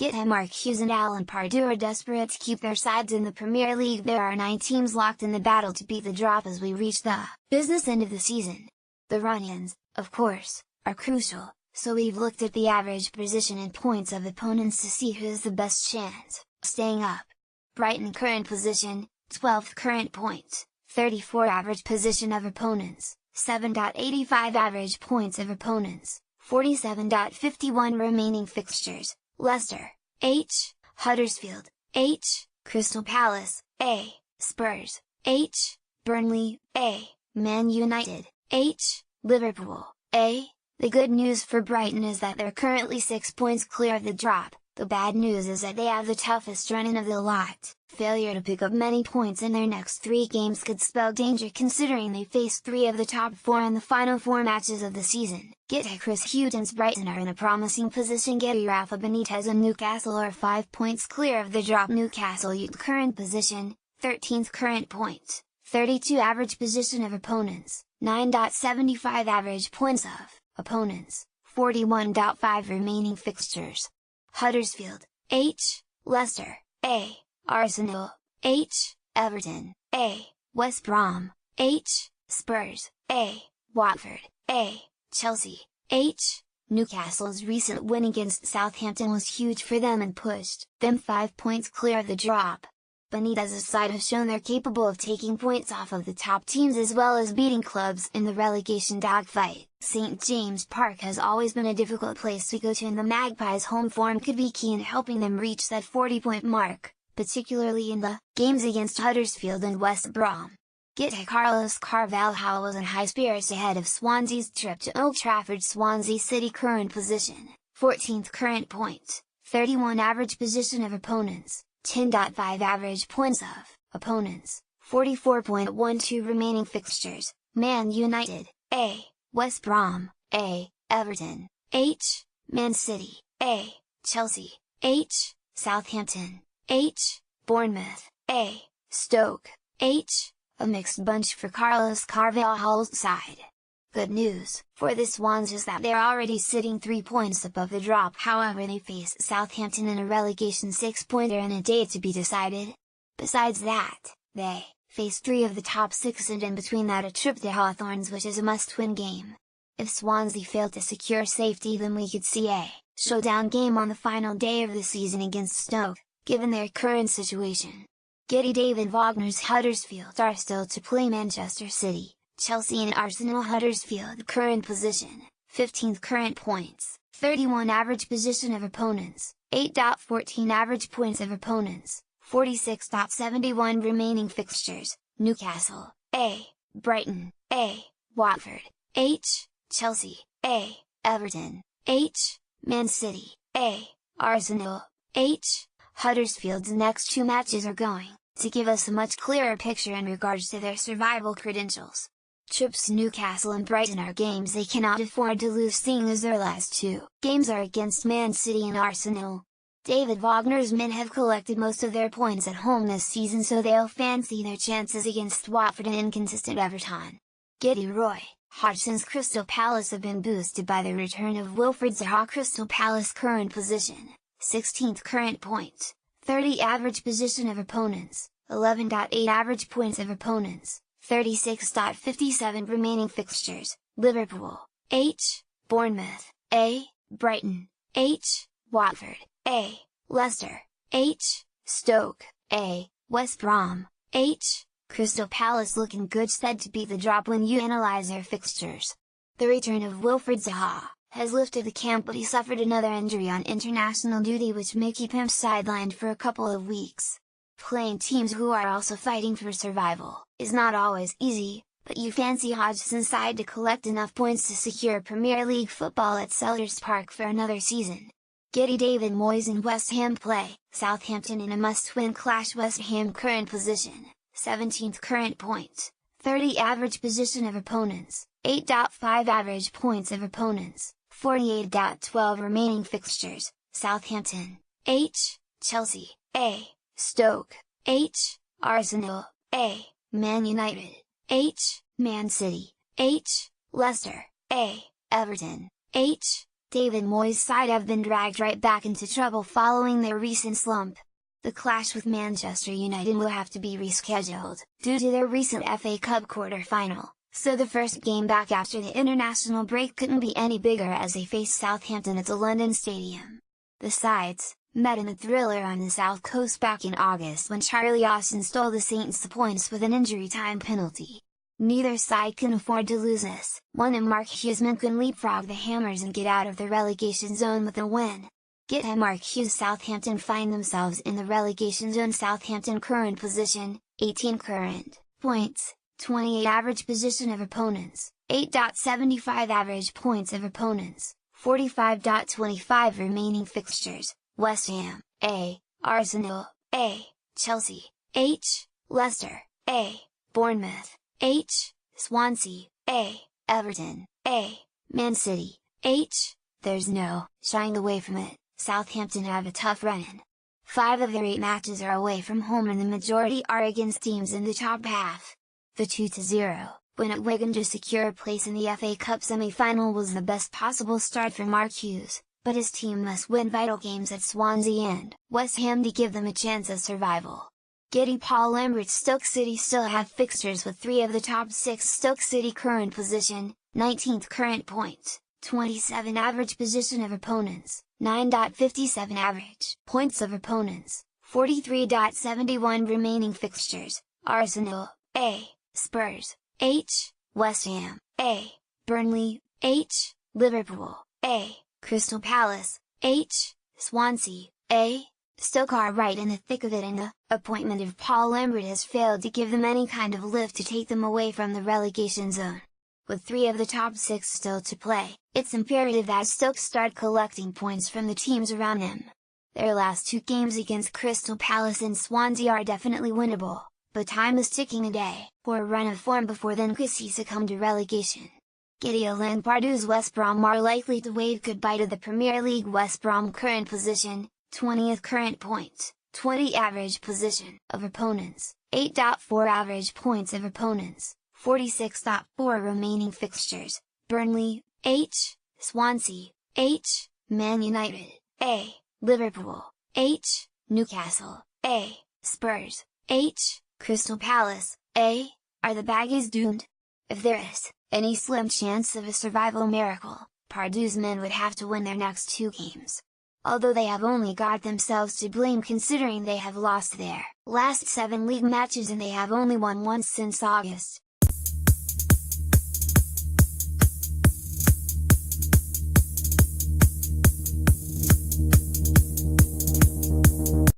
Get Mark Hughes and Alan Pardew are desperate to keep their sides in the Premier League. There are 9 teams locked in the battle to beat the drop as we reach the business end of the season. The run-ins, of course, are crucial, so we've looked at the average position and points of opponents to see who has the best chance of staying up. Brighton current position, 12th current points, 34 average position of opponents, 7.85 average points of opponents, 47.51 remaining fixtures. Leicester, H, Huddersfield, H, Crystal Palace, A, Spurs, H, Burnley, A, Man United, H, Liverpool, A. The good news for Brighton is that they're currently 6 points clear of the drop. The bad news is that they have the toughest run-in of the lot. Failure to pick up many points in their next 3 games could spell danger considering they face 3 of the top 4 in the final 4 matches of the season. Chris Hughton's Brighton are in a promising position. Rafa Benitez and Newcastle are 5 points clear of the drop. Newcastle current position, 13th current points, 32 average position of opponents, 9.75 average points of opponents, 41.5 remaining fixtures. Huddersfield, H, Leicester, A, Arsenal, H, Everton, A, West Brom, H, Spurs, A, Watford, A, Chelsea, H. Newcastle's recent win against Southampton was huge for them and pushed them 5 points clear of the drop. Benitez's side have shown they're capable of taking points off of the top teams as well as beating clubs in the relegation dogfight. St James Park has always been a difficult place to go to, and the Magpies' home form could be key in helping them reach that 40-point mark, particularly in the games against Huddersfield and West Brom. Carlos Carvalho was in high spirits ahead of Swansea's trip to Old Trafford. Swansea City current position, 14th current points, 31 average position of opponents, 10.5 average points of opponents, 44.12 remaining fixtures. Man United, A, West Brom, A, Everton, H, Man City, A, Chelsea, H, Southampton, H, Bournemouth, A, Stoke, H. A mixed bunch for Carlos Carvalho's side. Good news for the Swans is that they're already sitting 3 points above the drop. However, they face Southampton in a relegation 6-pointer in a day to be decided. Besides that, they face 3 of the top 6 and in between that a trip to Hawthorns, which is a must-win game. If Swansea fail to secure safety, then we could see a showdown game on the final day of the season against Stoke, given their current situation. David Wagner's Huddersfield are still to play Manchester City, Chelsea and Arsenal. Huddersfield current position, 15th current points, 31 average position of opponents, 8.14 average points of opponents, 46.71 remaining fixtures. Newcastle, A, Brighton, A, Watford, H, Chelsea, A, Everton, H, Man City, A, Arsenal, H. Huddersfield's next 2 matches are going to give us a much clearer picture in regards to their survival credentials. Trips to Newcastle and Brighton are games they cannot afford to lose, seeing as their last 2 games are against Man City and Arsenal. David Wagner's men have collected most of their points at home this season, so they'll fancy their chances against Watford and inconsistent Everton. Roy Hodgson's Crystal Palace have been boosted by the return of Wilfried Zaha. Crystal Palace current position, 16th current points, 30 average position of opponents, 11.8 average points of opponents, 36.57 remaining fixtures. Liverpool, H, Bournemouth, A, Brighton, H, Watford, A, Leicester, H, Stoke, A, West Brom, H. Crystal Palace look in good stead to beat the drop when you analyze their fixtures. The return of Wilfried Zaha has lifted the camp, but he suffered another injury on international duty which may keep him sidelined for a couple of weeks. Playing teams who are also fighting for survival is not always easy, but you fancy Hodgson's side to collect enough points to secure Premier League football at Selhurst Park for another season. David Moyes and West Ham play Southampton in a must-win clash. West Ham current position, 17th current points, 30 average position of opponents, 8.5 average points of opponents, 48.12 remaining fixtures. Southampton, H, Chelsea, A, Stoke, H, Arsenal, A, Man United, H, Man City, H, Leicester, A, Everton, H. David Moyes' side have been dragged right back into trouble following their recent slump. The clash with Manchester United will have to be rescheduled, due to their recent FA Cup quarter-final, so the first game back after the international break couldn't be any bigger as they face Southampton at the London Stadium. The sides met in a thriller on the South Coast back in August when Charlie Austin stole the Saints the points with an injury time penalty. Neither side can afford to lose this one, and Mark Hughes can leapfrog the Hammers and get out of the relegation zone with a win. Get Mark Hughes. Southampton find themselves in the relegation zone. Southampton current position, 18 current points, 28 average position of opponents, 8.75 average points of opponents, 45.25 remaining fixtures: West Ham, A, Arsenal, A, Chelsea, H, Leicester, A, Bournemouth, H, Swansea, A, Everton, A, Man City, H. There's no shying away from it, Southampton have a tough run-in. 5 of their 8 matches are away from home and the majority are against teams in the top half. The 2-0 win at Wigan to secure a place in the FA Cup semi-final was the best possible start for Mark Hughes, but his team must win vital games at Swansea and West Ham to give them a chance of survival. Getty Paul Lambert's Stoke City still have fixtures with 3 of the top 6. Stoke City current position, 19th current points, 27 average position of opponents, 9.57 average points of opponents, 43.71 remaining fixtures: Arsenal, A, Spurs, H, West Ham, A, Burnley, H, Liverpool, A, Crystal Palace, H, Swansea, A. Stoke are right in the thick of it, and the appointment of Paul Lambert has failed to give them any kind of lift to take them away from the relegation zone. With 3 of the top 6 still to play, it's imperative that Stoke start collecting points from the teams around them. Their last 2 games against Crystal Palace and Swansea are definitely winnable, but time is ticking away for a run of form before then could see succumb to relegation. Gideon Pardew's West Brom are likely to wave goodbye to the Premier League. West Brom current position, 20th current points, 20 average position of opponents, 8.4 average points of opponents, 46.4 remaining fixtures: Burnley, H, Swansea, H, Man United, A, Liverpool, H, Newcastle, A, Spurs, H, Crystal Palace, A. Are the Baggies doomed? If there is any slim chance of a survival miracle, Pardew's men would have to win their next 2 games. Although they have only got themselves to blame considering they have lost their last 7 league matches and they have only won once since August.